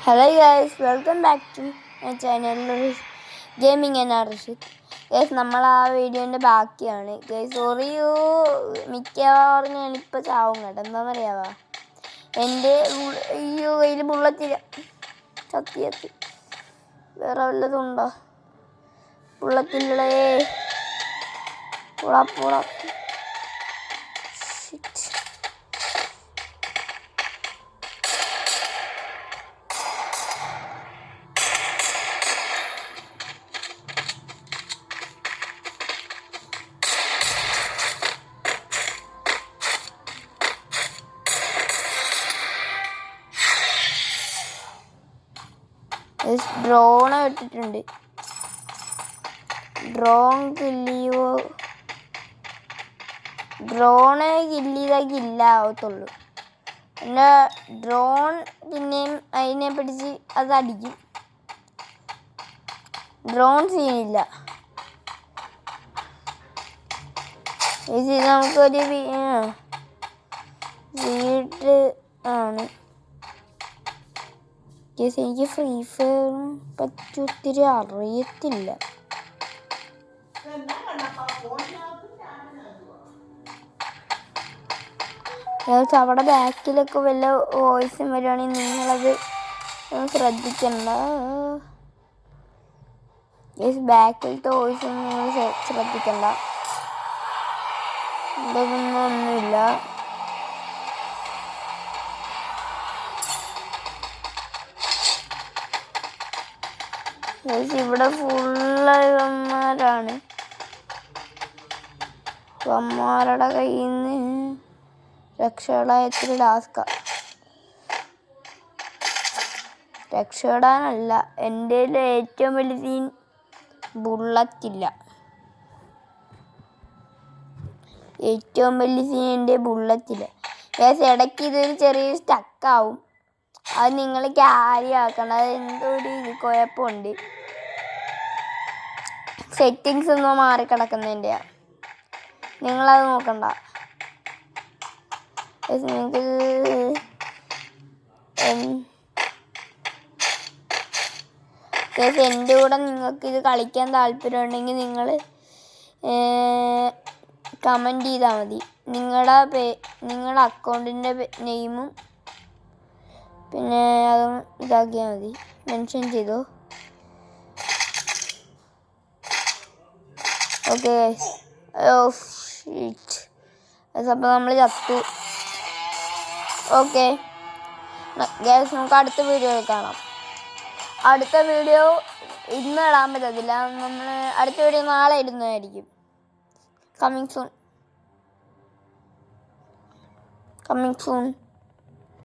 Hello guys, welcome back to my channel Gaming and Rashid. Guys, നമ്മൾ ആ വീഡിയോൻ്റെ ബാക്കിയാണ്. ഗൈസ് ഒരു മിക്കവാറും ഞാനിപ്പോൾ ചാവും കേട്ടോ. എന്താണെന്നറിയാവാ, എൻ്റെ കയ്യിൽ ബുള്ളറ്റില്ല. സത്യത്തിൽ വേറെ വല്ലതും ഉണ്ടോ? ബുള്ളറ്റില്ലേ, പോടാ. ഡ്രോണെ ഇട്ടിട്ടുണ്ട്. ഡ്രോണെ കില്ലാവത്തുള്ളൂ. പിന്നെ ഡ്രോൺ പിന്നെയും അതിനെ പിടിച്ച് അതടിക്കും. ഡ്രോൺ സീനില്ല. ഇത് നമുക്കൊരു വീട്ട് ആണ്. എനിക്ക് ഫ്രീ ഫയറും പറ്റി ഒത്തിരി അറിയത്തില്ല. അവിടെ ബാക്കിലൊക്കെ വല്ല വോയിസും വരുവാണെങ്കിൽ നിങ്ങളത് ശ്രദ്ധിക്കണ്ട. ബാക്കിലത്തെ വോയിസൊന്നും നിങ്ങൾ ശ്രദ്ധിക്കണ്ട. ഇതൊന്നുമില്ല. ഇവിടെ ഫുള്ള് ഇവന്മാരാണ്. ഇവന്മാരുടെ കയ്യിൽ നിന്ന് രക്ഷപ്പെടാൻ ഇത്തിരി ടാസ്കാ. രക്ഷപ്പെടാനല്ല, എൻ്റെ ഏറ്റവും വലിയ സീൻ ബുള്ളറ്റില്ല. എൻ്റെ ബുള്ളറ്റില്ല. ഇടയ്ക്ക് ഇതൊരു ചെറിയ സ്റ്റക്കാവും. അത് നിങ്ങൾ ക്യാരി ആക്കണം. അത് എന്തോ ഒരു കുഴപ്പമുണ്ട്. സെറ്റിങ്സ് ഒന്നും മാറിക്കിടക്കുന്നതിൻ്റെയാ. നിങ്ങളത് നോക്കണ്ട. നിങ്ങൾക്ക് എൻ്റെ കൂടെ നിങ്ങൾക്കിത് കളിക്കാൻ താല്പര്യമുണ്ടെങ്കിൽ നിങ്ങൾ കമൻറ്റ് ചെയ്താൽ മതി. നിങ്ങളുടെ അക്കൗണ്ടിൻ്റെ നെയിമും പിന്നെ അതും ഇതാക്കിയാൽ മതി. മെൻഷൻ ചെയ്തോ. Okay guys. അപ്പോൾ നമ്മൾ ചത്തു. ഓക്കെ ഗൈസ്, നമുക്ക് അടുത്ത വീഡിയോയിൽ കാണാം. അടുത്ത വീഡിയോ ഇന്ന് ഇടാൻ പറ്റത്തില്ല. നമ്മൾ അടുത്ത വീഡിയോ നാളെ ഇടുന്നതായിരിക്കും. Coming soon.